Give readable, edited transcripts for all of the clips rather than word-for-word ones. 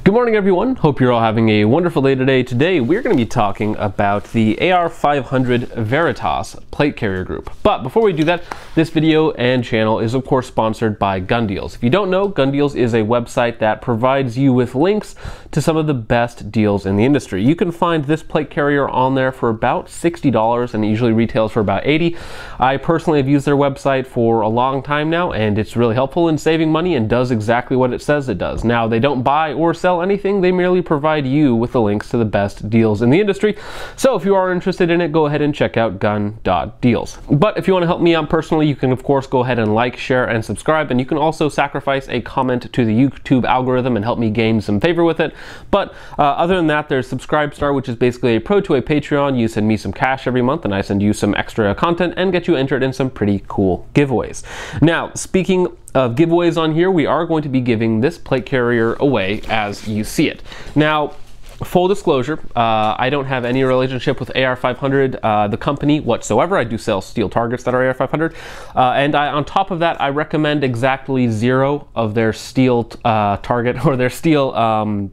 Good morning everyone, hope you're all having a wonderful day today. Today we're going to be talking about the AR500 Veritas plate carrier group. But before we do that, this video and channel is of course sponsored by Gun Deals. If you don't know, Gun Deals is a website that provides you with links to some of the best deals in the industry. You can find this plate carrier on there for about $60 and it usually retails for about $80. I personally have used their website for a long time now and it's really helpful in saving money and does exactly what it says it does. Now they don't buy or sell anything, they merely provide you with the links to the best deals in the industry. So if you are interested in it, go ahead and check out gun.deals. But if you want to help me out personally, you can of course go ahead and like, share, and subscribe, and you can also sacrifice a comment to the YouTube algorithm and help me gain some favor with it. But other than that, there's Subscribestar, which is basically a pro to a Patreon. You send me some cash every month and I send you some extra content and get you entered in some pretty cool giveaways. Now, speaking of giveaways on here, we are going to be giving this plate carrier away as you see it. Now, full disclosure, I don't have any relationship with AR500, the company, whatsoever. I do sell steel targets that are AR500. And on top of that, I recommend exactly 0 of their steel target or their steel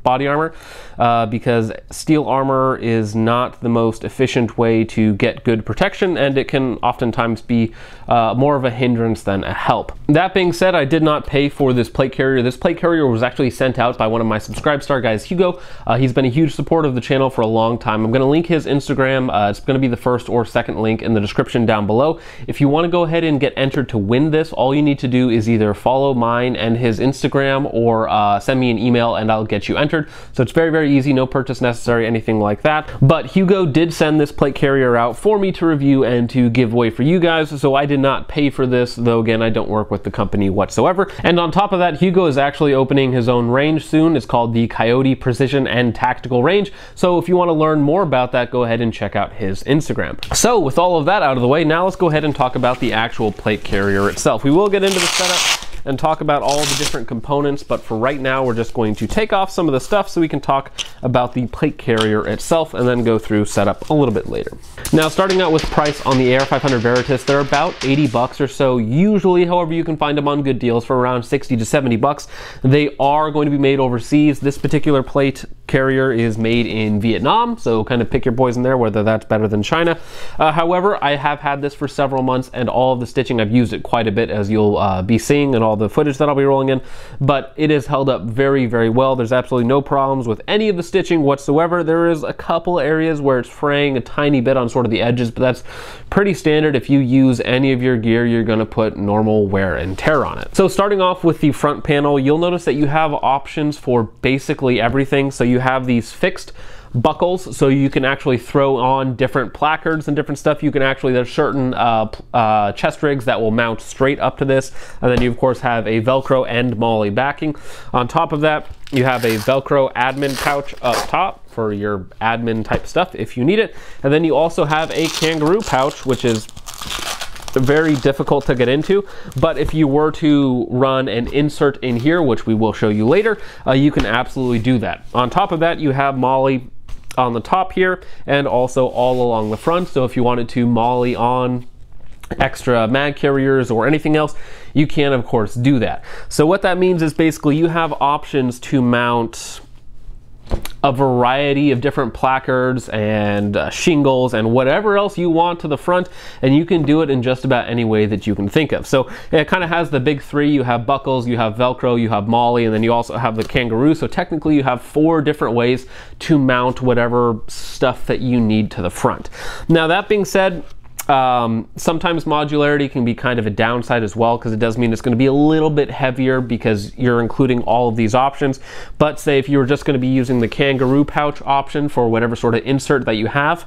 body armor because steel armor is not the most efficient way to get good protection, and it can oftentimes be more of a hindrance than a help. That being said, I did not pay for this plate carrier. This plate carrier was actually sent out by one of my Subscribestar guys, Hugo. He's been a huge supporter of the channel for a long time. I'm going to link his Instagram. It's going to be the first or second link in the description down below. If you want to go ahead and get entered to win this, all you need to do is either follow mine and his Instagram or send me an email and I'll get you entered. So it's very, very easy. No purchase necessary, anything like that. But Hugo did send this plate carrier out for me to review and to give away for you guys. So I did not pay for this, though again, I don't work with the company whatsoever. And on top of that, Hugo is actually opening his own range soon. It's called the Coyote Precision and Tactical Range. So if you want to learn more about that, go ahead and check out his Instagram. So with all of that out of the way, now let's go ahead and talk about the actual plate carrier itself. We will get into the setup and talk about all the different components, but for right now we're just going to take off some of the stuff so we can talk about the plate carrier itself and then go through setup a little bit later. Now, starting out with price on the AR500 Veritas, they're about 80 bucks or so usually. However, you can find them on good deals for around 60 to 70 bucks. They are going to be made overseas. This particular plate carrier is made in Vietnam, so kind of pick your poison there, whether that's better than China. However, I have had this for several months and all of the stitching, I've used it quite a bit, as you'll be seeing and all the footage that I'll be rolling in, but it is held up very, very well. There's absolutely no problems with any of the stitching whatsoever. There is a couple areas where it's fraying a tiny bit on sort of the edges, but that's pretty standard. If you use any of your gear, you're going to put normal wear and tear on it. So starting off with the front panel, you'll notice that you have options for basically everything. So you have these fixed buckles, so you can actually throw on different placards and different stuff. You can actually, there's certain chest rigs that will mount straight up to this, and then you of course have a Velcro and MOLLE backing. On top of that, you have a Velcro admin pouch up top for your admin type stuff if you need it, and then you also have a Kangaroo pouch, which is very difficult to get into, but if you were to run an insert in here, which we will show you later, you can absolutely do that. On top of that, you have MOLLE on the top here and also all along the front, so if you wanted to MOLLE on extra mag carriers or anything else, you can of course do that. So what that means is basically you have options to mount a variety of different placards and shingles and whatever else you want to the front, and you can do it in just about any way that you can think of. So it kind of has the big three. You have buckles, you have Velcro, you have MOLLE, and then you also have the Kangaroo. So technically you have 4 different ways to mount whatever stuff that you need to the front. Now that being said, Sometimes modularity can be kind of a downside as well, because it does mean it's going to be a little bit heavier because you're including all of these options. But say if you were just going to be using the Kangaroo pouch option for whatever sort of insert that you have,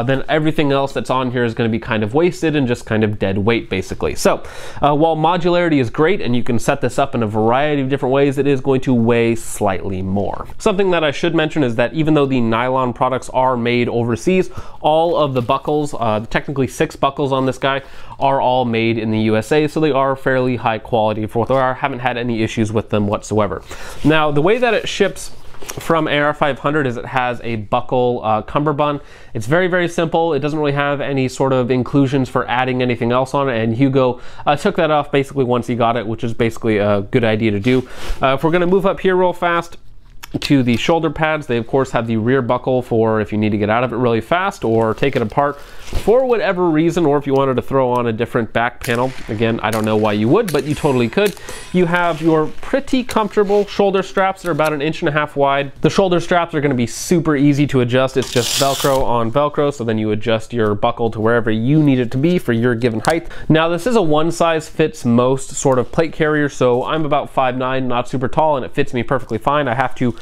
then everything else that's on here is going to be kind of wasted and just kind of dead weight basically. So while modularity is great and you can set this up in a variety of different ways, it is going to weigh slightly more. Something that I should mention is that even though the nylon products are made overseas, all of the buckles, technically 6 buckles on this guy, are all made in the USA, so they are fairly high quality for what they are. Haven't had any issues with them whatsoever. Now, the way that it ships from AR500 is it has a buckle cummerbund. It's very, very simple. It doesn't really have any sort of inclusions for adding anything else on it, and Hugo took that off basically once he got it, which is basically a good idea to do. If we're going to move up here real fast to the shoulder pads, they of course have the rear buckle for if you need to get out of it really fast or take it apart for whatever reason, or if you wanted to throw on a different back panel. Again, I don't know why you would, but you totally could. You have your pretty comfortable shoulder straps. They're about 1.5 inches wide. The shoulder straps are going to be super easy to adjust. It's just Velcro on Velcro, so then you adjust your buckle to wherever you need it to be for your given height. Now, this is a one size fits most sort of plate carrier, so I'm about 5'9", not super tall, and it fits me perfectly fine. I have to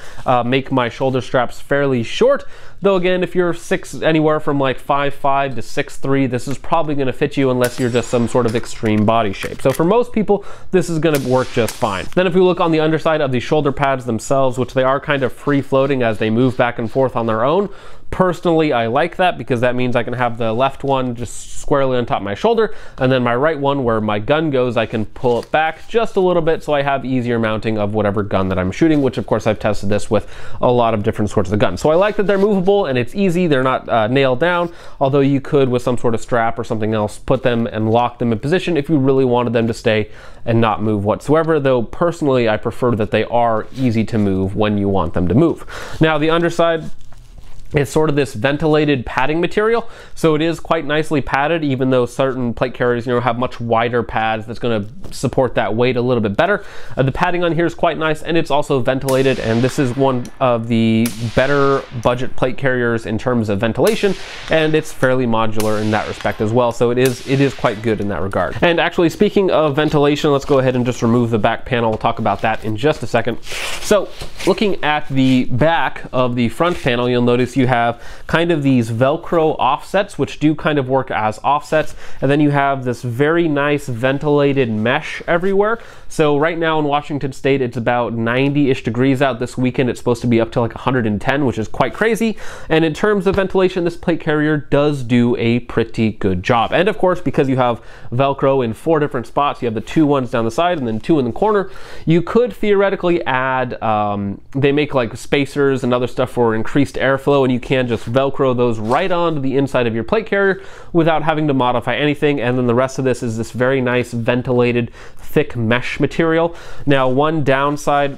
make my shoulder straps fairly short, though again, if you're anywhere from like 5'5" to 6'3", this is probably going to fit you unless you're just some sort of extreme body shape. So for most people, this is going to work just fine. Then if we look on the underside of the shoulder pads themselves, which they are kind of free floating as they move back and forth on their own, personally, I like that because that means I can have the left one just squarely on top of my shoulder, and then my right one where my gun goes, I can pull it back just a little bit so I have easier mounting of whatever gun that I'm shooting, which of course I've tested this with a lot of different sorts of guns. So I like that they're movable and it's easy. They're not nailed down, although you could with some sort of strap or something else put them and lock them in position if you really wanted them to stay and not move whatsoever, though personally I prefer that they are easy to move when you want them to move. Now the underside, it's sort of this ventilated padding material, so it is quite nicely padded, even though certain plate carriers, you know, have much wider pads that's going to support that weight a little bit better. The padding on here is quite nice, and it's also ventilated, and this is one of the better budget plate carriers in terms of ventilation, and it's fairly modular in that respect as well, so it is quite good in that regard. And actually, speaking of ventilation, let's go ahead and just remove the back panel. We'll talk about that in just a second. So looking at the back of the front panel, you'll notice you have kind of these Velcro offsets, which do kind of work as offsets, and then you have this very nice ventilated mesh everywhere. So right now in Washington State, it's about 90-ish degrees out. This weekend it's supposed to be up to like 110, which is quite crazy. And in terms of ventilation, this plate carrier does do a pretty good job. And of course, because you have Velcro in 4 different spots, you have the 2 ones down the side and then 2 in the corner, you could theoretically add, they make like spacers and other stuff for increased airflow, and you can just Velcro those right onto the inside of your plate carrier without having to modify anything. And then the rest of this is this very nice ventilated thick mesh material. Now, one downside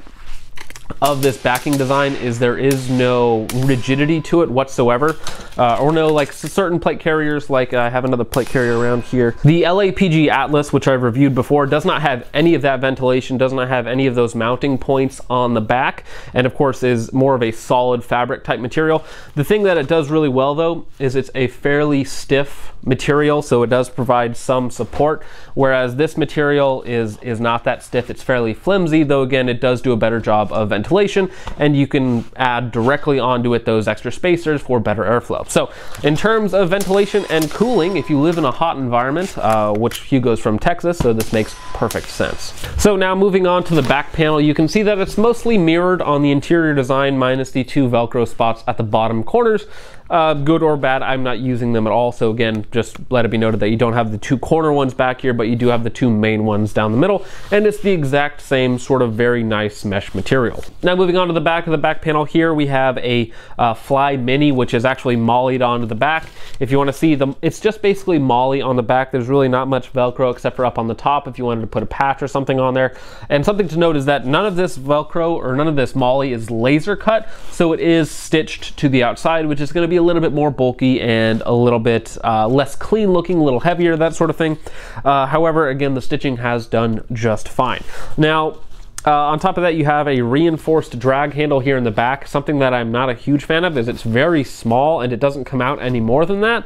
of this backing design is there is no rigidity to it whatsoever, or no, like certain plate carriers, like I have another plate carrier around here. The LAPG Atlas, which I've reviewed before, does not have any of that ventilation, does not have any of those mounting points on the back, and of course is more of a solid fabric type material. The thing that it does really well though is it's a fairly stiff material, so it does provide some support, whereas this material is not that stiff. It's fairly flimsy, though again it does do a better job of ventilation, and you can add directly onto it those extra spacers for better airflow. So in terms of ventilation and cooling, if you live in a hot environment, which Hugo's from Texas, so this makes perfect sense. So now moving on to the back panel, you can see that it's mostly mirrored on the interior design minus the 2 Velcro spots at the bottom corners. Good or bad, I'm not using them at all, so again, just let it be noted that you don't have the 2 corner ones back here, but you do have the 2 main ones down the middle, and it's the exact same sort of very nice mesh material. Now moving on to the back of the back panel here, we have a Flyye Mini, which is actually mollied onto the back. If you want to see them, it's just basically molly on the back. There's really not much Velcro except for up on the top if you wanted to put a patch or something on there. And something to note is that none of this Velcro or none of this molly is laser cut, so it is stitched to the outside, which is going to be a little bit more bulky and a little bit less clean looking, a little heavier, that sort of thing. However, again, the stitching has done just fine. Now, On top of that, you have a reinforced drag handle here in the back. Something that I'm not a huge fan of is it's very small and it doesn't come out any more than that.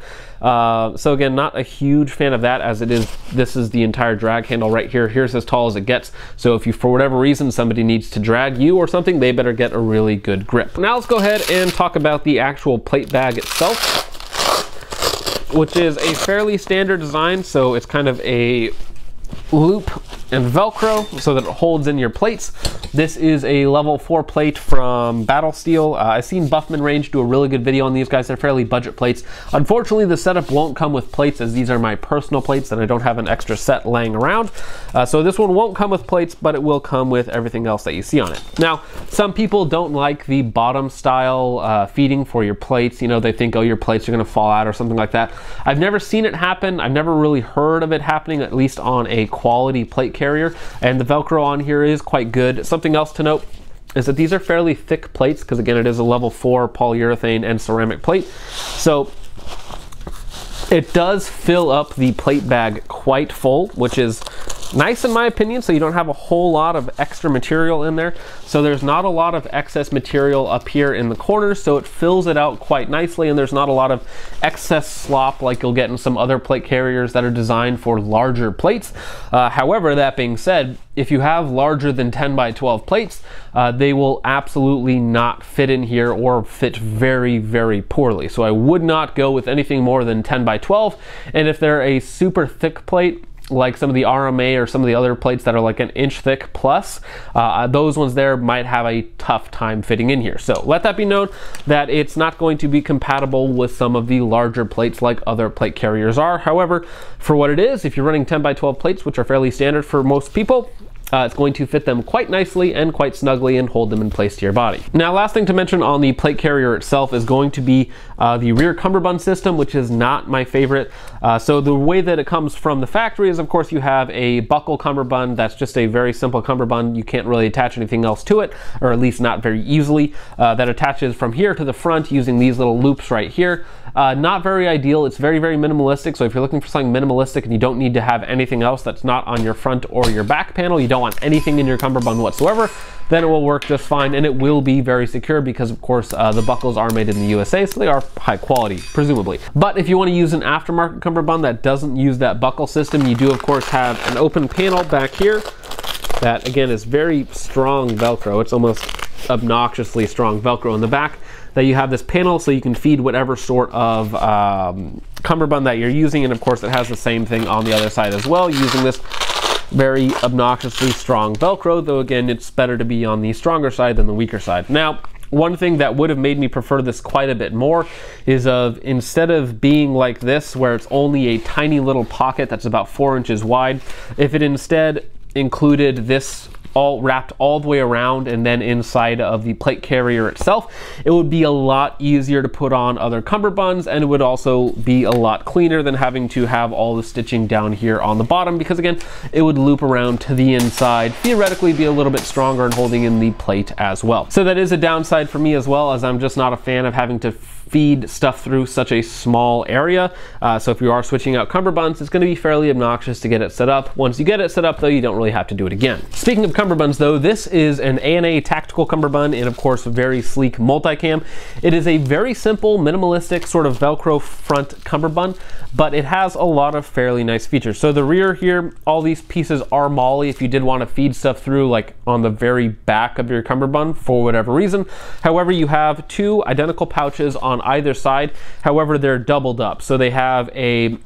So again, not a huge fan of that, as it is, this is the entire drag handle right here. Here's as tall as it gets. So if you, for whatever reason, somebody needs to drag you or something, they better get a really good grip. Now let's go ahead and talk about the actual plate bag itself, which is a fairly standard design. So it's kind of a loop and Velcro so that it holds in your plates. This is a level 4 plate from Battle Steel. I've seen Buffman Range do a really good video on these guys. They're fairly budget plates. Unfortunately, the setup won't come with plates, as these are my personal plates and I don't have an extra set laying around. So this one won't come with plates, but it will come with everything else that you see on it. Now, some people don't like the bottom style feeding for your plates. You know, they think, oh, your plates are gonna fall out or something like that. I've never seen it happen. I've never really heard of it happening, at least on a quality plate carrier, and the Velcro on here is quite good. Something else to note is that these are fairly thick plates, because again, it is a level 4 polyurethane and ceramic plate. So it does fill up the plate bag quite full, which is nice in my opinion, so you don't have a whole lot of extra material in there. So there's not a lot of excess material up here in the corners, so it fills it out quite nicely, and there's not a lot of excess slop like you'll get in some other plate carriers that are designed for larger plates. However, that being said, if you have larger than 10 by 12 plates, they will absolutely not fit in here, or fit very, very poorly. So I would not go with anything more than 10 by 12. And if they're a super thick plate, like some of the RMA or some of the other plates that are like 1 inch thick plus, those ones there might have a tough time fitting in here. So let that be known that it's not going to be compatible with some of the larger plates like other plate carriers are. However, for what it is, if you're running 10 by 12 plates, which are fairly standard for most people, it's going to fit them quite nicely and quite snugly and hold them in place to your body. Now, last thing to mention on the plate carrier itself is going to be the rear cummerbund system, which is not my favorite. So the way that it comes from the factory is, of course, you have a buckle cummerbund. That's just a very simple cummerbund. You can't really attach anything else to it, or at least not very easily. That attaches from here to the front using these little loops right here. Not very ideal. It's very, very minimalistic. So if you're looking for something minimalistic and you don't need to have anything else that's not on your front or your back panel, you don't want anything in your cummerbund whatsoever, then it will work just fine, and it will be very secure because, of course, the buckles are made in the USA, so they are high quality, presumably. But if you want to use an aftermarket cummerbund that doesn't use that buckle system, you do, of course, have an open panel back here that, again, is very strong Velcro. It's almost obnoxiously strong Velcro in the back. That you have this panel so you can feed whatever sort of cummerbund that you're using, and of course it has the same thing on the other side as well, using this very obnoxiously strong Velcro, though again, it's better to be on the stronger side than the weaker side. Now, one thing that would have made me prefer this quite a bit more is instead of being like this, where it's only a tiny little pocket that's about 4 inches wide, if it instead included this all wrapped all the way around and then inside of the plate carrier itself, it would be a lot easier to put on other cummerbunds, and it would also be a lot cleaner than having to have all the stitching down here on the bottom, because again, it would loop around to the inside, theoretically be a little bit stronger in holding in the plate as well. So that is a downside for me as well, as I'm just not a fan of having to feed stuff through such a small area. So if you are switching out cummerbunds, it's going to be fairly obnoxious to get it set up. Once you get it set up, though, you don't really have to do it again. Speaking of cummerbunds, though, this is an A&A Tactical Cummerbund, and of course, a very sleek multicam. It is a very simple, minimalistic sort of Velcro front cummerbund, but it has a lot of fairly nice features. So the rear here, all these pieces are MOLLE if you did want to feed stuff through, like on the very back of your cummerbund for whatever reason. However, you have 2 identical pouches on either side. However, they're doubled up. So they have a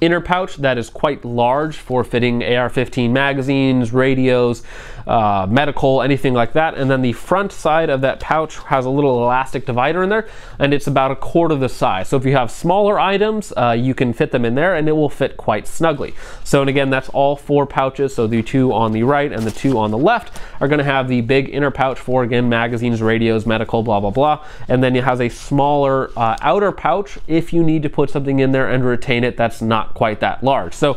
inner pouch that is quite large for fitting AR-15 magazines, radios, medical, anything like that. And then the front side of that pouch has a little elastic divider in there, and it's about 1/4 the size. So if you have smaller items, you can fit them in there and it will fit quite snugly. So, and again, that's all 4 pouches. So the 2 on the right and the 2 on the left are going to have the big inner pouch for, again, magazines, radios, medical, blah, blah, blah. And then it has a smaller outer pouch if you need to put something in there and retain it that's not quite that large. So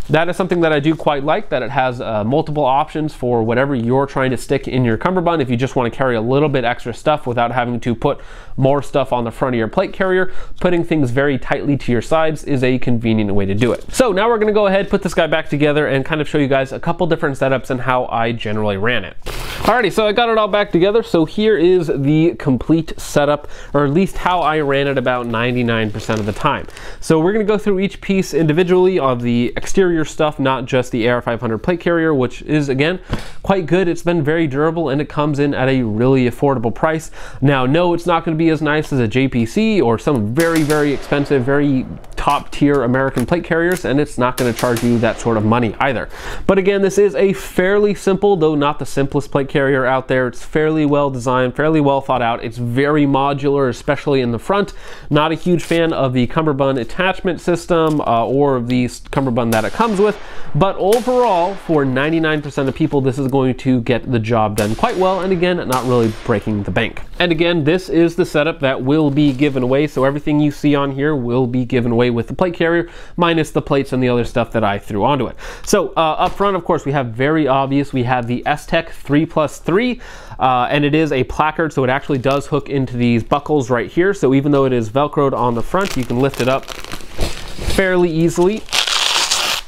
that is something that I do quite like, that it has multiple options for whatever you're trying to stick in your cummerbund. If you just want to carry a little bit extra stuff without having to put more stuff on the front of your plate carrier, putting things very tightly to your sides is a convenient way to do it. So now we're going to go ahead, put this guy back together, and kind of show you guys a couple different setups and how I generally ran it. Alrighty, so I got it all back together. So here is the complete setup, or at least how I ran it about 99% of the time. So we're going to go through each piece individually of the exterior stuff, not just the AR500 plate carrier, which is again quite good. It's been very durable and it comes in at a really affordable price. Now, no, it's not going to be as nice as a JPC or some very, very expensive, very top tier American plate carriers, and it's not going to charge you that sort of money either. But again, this is a fairly simple, though not the simplest plate carrier out there. It's fairly well designed, fairly well thought out. It's very modular, especially in the front. Not a huge fan of the cummerbund attachment system or the cummerbund that it comes with, but overall, for 99% of people, this is going to get the job done quite well, and again, not really breaking the bank. And again, this is the setup that will be given away, so everything you see on here will be given away with the plate carrier, minus the plates and the other stuff that I threw onto it. So up front, of course, we have very obvious, we have the Esstac 3+3, and it is a placard, so it actually does hook into these buckles right here. So even though it is Velcroed on the front, you can lift it up fairly easily.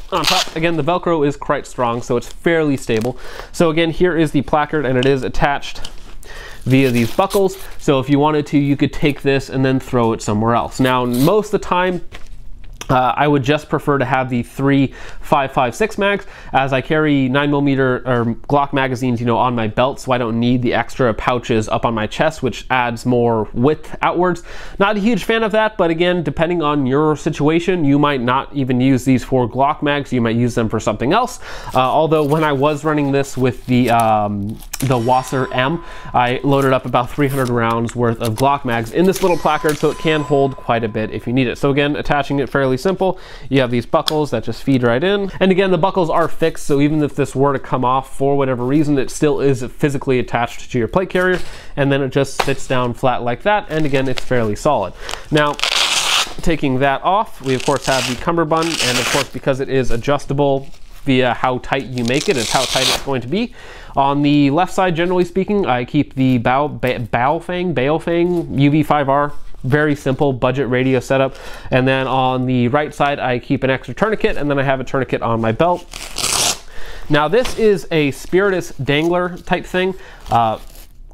On top, again, the Velcro is quite strong, so it's fairly stable. So again, here is the placard, and it is attached via these buckles. So if you wanted to, you could take this and then throw it somewhere else. Now, most of the time, I would just prefer to have the 3.556 mags, as I carry 9mm or Glock magazines, you know, on my belt, so I don't need the extra pouches up on my chest, which adds more width outwards. Not a huge fan of that, but again, depending on your situation, you might not even use these for Glock mags. You might use them for something else. Although when I was running this with the Wasser M, I loaded up about 300 rounds worth of Glock mags in this little placard, so it can hold quite a bit if you need it. So again, attaching it fairly simple. You have these buckles that just feed right in, and again, the buckles are fixed, so even if this were to come off for whatever reason, it still is physically attached to your plate carrier, and then it just sits down flat like that, and again, it's fairly solid. Now, taking that off, we of course have the cummerbund, and of course, because it is adjustable via how tight you make it, it's how tight it's going to be. On the left side, generally speaking, I keep the Baofeng UV5R. Very simple budget radio setup. And then on the right side, I keep an extra tourniquet, and then I have a tourniquet on my belt. Now this is a Spiritis Dangler type thing.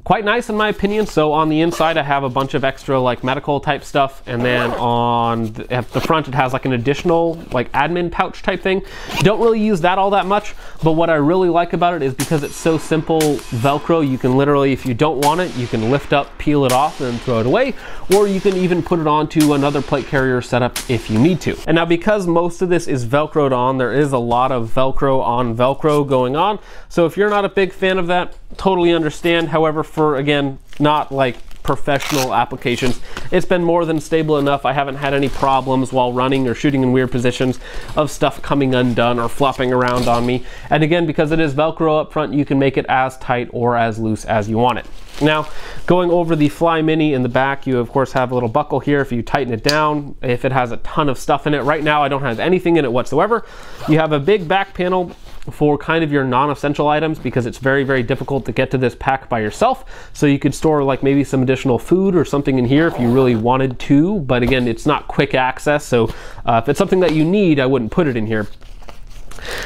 Quite nice in my opinion. So on the inside, I have a bunch of extra like medical type stuff, and then on at the front, it has like an additional like admin pouch type thing. Don't really use that all that much, but what I really like about it is because it's so simple Velcro, you can literally, if you don't want it, you can lift up, peel it off, and throw it away, or you can even put it onto another plate carrier setup if you need to. And now because most of this is Velcroed on, there is a lot of Velcro on Velcro going on. So if you're not a big fan of that, totally understand. However, for again, not like professional applications, it's been more than stable enough. I haven't had any problems while running or shooting in weird positions of stuff coming undone or flopping around on me. And again, because it is Velcro up front, you can make it as tight or as loose as you want it. Now, going over the Flyye Mini in the back, you of course have a little buckle here if you tighten it down, if it has a ton of stuff in it. Right now, I don't have anything in it whatsoever. You have a big back panel for kind of your non-essential items, because it's very, very difficult to get to this pack by yourself. So you could store like maybe some additional food or something in here if you really wanted to, but again, it's not quick access. So if it's something that you need, I wouldn't put it in here.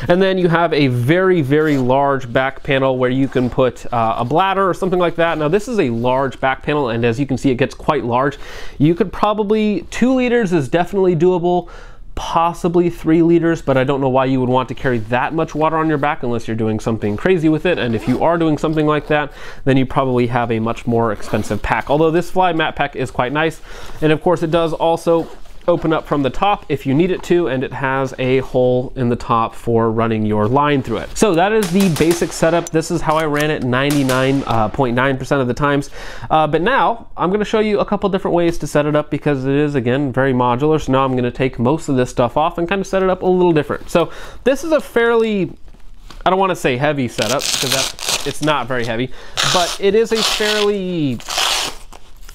And then you have a very, very large back panel where you can put a bladder or something like that. Now this is a large back panel, and as you can see, it gets quite large. You could probably, 2 liters is definitely doable. Possibly 3 liters, but I don't know why you would want to carry that much water on your back unless you're doing something crazy with it. And if you are doing something like that, then you probably have a much more expensive pack. Although this Flyye Mat Pack is quite nice. And of course it does also open up from the top if you need it to, and it has a hole in the top for running your line through it. So that is the basic setup. This is how I ran it 99.9% of the times. But now I'm going to show you a couple different ways to set it up, because it is, again, very modular. So now I'm going to take most of this stuff off and kind of set it up a little different. So this is a fairly, I don't want to say heavy setup, because it's not very heavy, but it is a fairly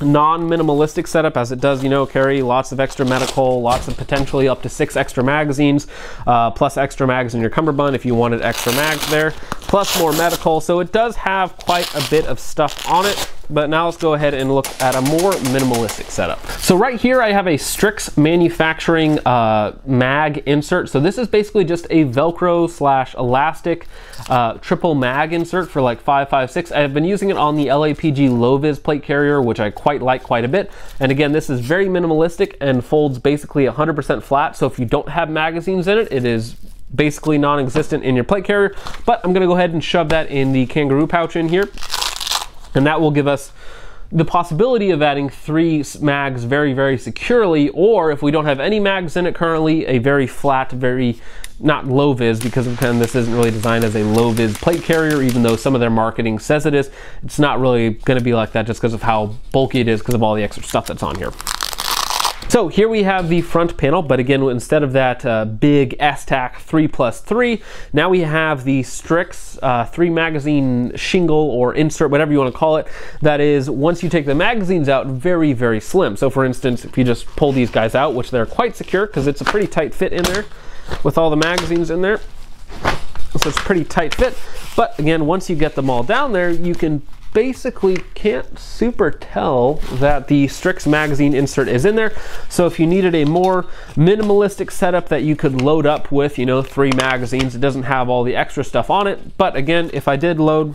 non-minimalistic setup, as it does, you know, carry lots of extra medical, lots of potentially up to 6 extra magazines, plus extra mags in your cummerbund if you wanted extra mags there, plus more medical. So it does have quite a bit of stuff on it. But now let's go ahead and look at a more minimalistic setup. So right here I have a Strix Manufacturing mag insert. So this is basically just a Velcro / elastic triple mag insert for like 5.56. I've been using it on the LAPG low-vis plate carrier, which I quite like quite a bit. And again, this is very minimalistic and folds basically 100% flat. So if you don't have magazines in it, it is basically non-existent in your plate carrier. But I'm gonna go ahead and shove that in the Kangaroo pouch in here. And that will give us the possibility of adding 3 mags very, very securely, or if we don't have any mags in it currently, a very flat, very, not low vis, because again, this isn't really designed as a low vis plate carrier, even though some of their marketing says it is. It's not really gonna be like that just because of how bulky it is, because of all the extra stuff that's on here. So here we have the front panel, but again, instead of that big Esstac 3+3, now we have the Strix 3 magazine shingle or insert, whatever you want to call it, that is, once you take the magazines out, very, very slim. So for instance, if you just pull these guys out, which they're quite secure because it's a pretty tight fit in there with all the magazines in there. So it's a pretty tight fit. But again, once you get them all down there, you can basically can't super tell that the Strix magazine insert is in there. So if you needed a more minimalistic setup that you could load up with, you know, 3 magazines, it doesn't have all the extra stuff on it. But again, if I did load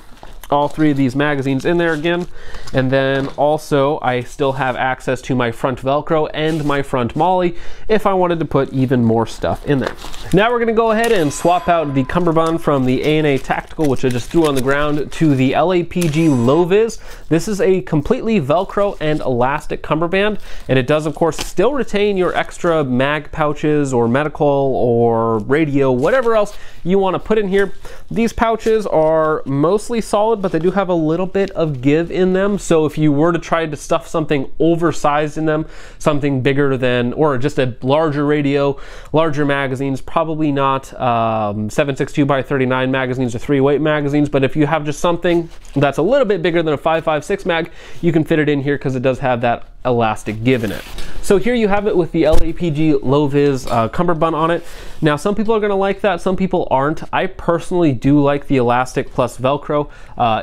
all 3 of these magazines in there again, and then also I still have access to my front Velcro and my front Molly if I wanted to put even more stuff in there. Now we're going to go ahead and swap out the cummerbund from the A&A Tactical, which I just threw on the ground, to the LAPG low vis. This is a completely Velcro and elastic cummerbund, and it does of course still retain your extra mag pouches or medical or radio, whatever else you want to put in here. These pouches are mostly solid, but they do have a little bit of give in them. So if you were to try to stuff something oversized in them, something bigger than, or just a larger radio, larger magazines, probably not 7.62x39 magazines or 3-weight magazines, but if you have just something that's a little bit bigger than a 5.56 mag, you can fit it in here because it does have that elastic give in it. So here you have it with the LAPG low-vis cummerbund on it. Now some people are going to like that, some people aren't. I personally do like the elastic plus Velcro.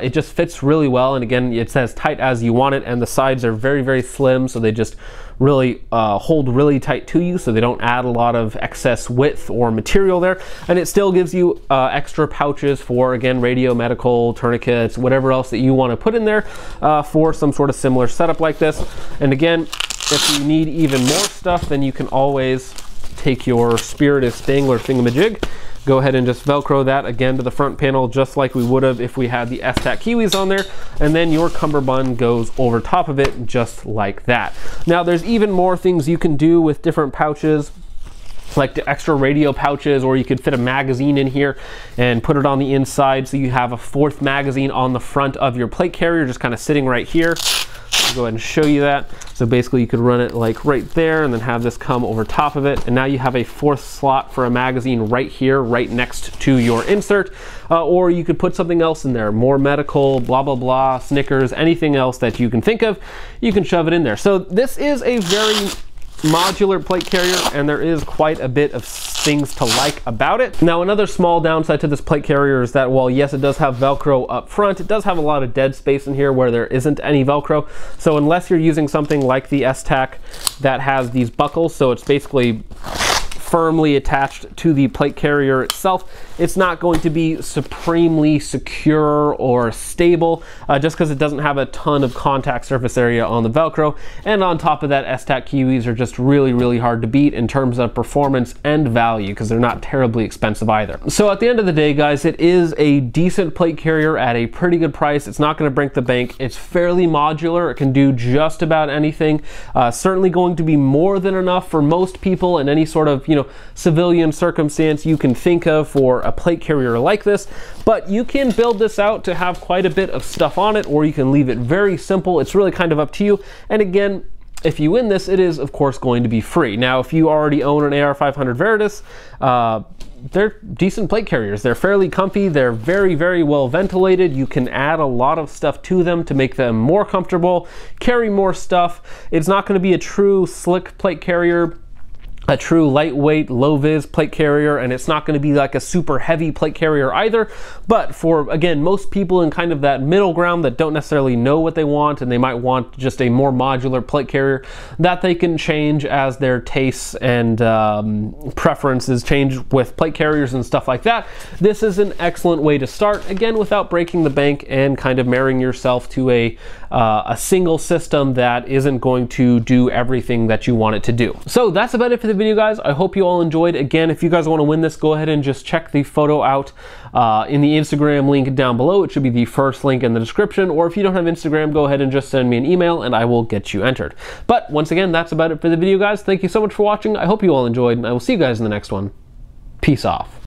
It just fits really well, and again, it's as tight as you want it, and the sides are very, very slim, so they just really hold really tight to you, so they don't add a lot of excess width or material there. And it still gives you extra pouches for, again, radio, medical, tourniquets, whatever else that you want to put in there for some sort of similar setup like this. And again, if you need even more stuff, then you can always take your Spiritis Dangler thingamajig, go ahead and just Velcro that again to the front panel, just like we would have if we had the Esstac Kiwis on there, and then your cummerbund goes over top of it just like that. Now there's even more things you can do with different pouches, like the extra radio pouches, or you could fit a magazine in here and put it on the inside, so you have a 4th magazine on the front of your plate carrier just kind of sitting right here. I'll go ahead and show you that. So basically you could run it like right there and then have this come over top of it, and now you have a 4th slot for a magazine right here, right next to your insert. Or you could put something else in there, more medical, blah blah blah, Snickers, anything else that you can think of, you can shove it in there. So this is a very modular plate carrier, and there is quite a bit of things to like about it. Now another small downside to this plate carrier is that while yes, it does have Velcro up front, it does have a lot of dead space in here where there isn't any Velcro. So unless you're using something like the Esstac that has these buckles, so it's basically firmly attached to the plate carrier itself, it's not going to be supremely secure or stable just because it doesn't have a ton of contact surface area on the Velcro. And on top of that, Esstac Kiwis are just really, really hard to beat in terms of performance and value because they're not terribly expensive either. So at the end of the day, guys, it is a decent plate carrier at a pretty good price. It's not going to break the bank. It's fairly modular. It can do just about anything. Certainly going to be more than enough for most people in any sort of, you know, civilian circumstance you can think of for a plate carrier like this. But you can build this out to have quite a bit of stuff on it, or you can leave it very simple. It's really kind of up to you. And again, if you win this, it is of course going to be free. Now, if you already own an AR500 Veritas, they're decent plate carriers. They're fairly comfy. They're very, very well ventilated. You can add a lot of stuff to them to make them more comfortable, carry more stuff. It's not going to be a true slick plate carrier, a true lightweight, low-vis plate carrier, and it's not going to be like a super heavy plate carrier either. But for, again, most people in kind of that middle ground that don't necessarily know what they want, and they might want just a more modular plate carrier that they can change as their tastes and preferences change with plate carriers and stuff like that, this is an excellent way to start, again, without breaking the bank and kind of marrying yourself to a single system that isn't going to do everything that you want it to do. So that's about it for the video, guys. I hope you all enjoyed. Again, if you guys want to win this, go ahead and just check the photo out in the Instagram link down below. It should be the first link in the description, or if you don't have Instagram, go ahead and just send me an email and I will get you entered. But once again, that's about it for the video, guys. Thank you so much for watching. I hope you all enjoyed, and I will see you guys in the next one. Peace off.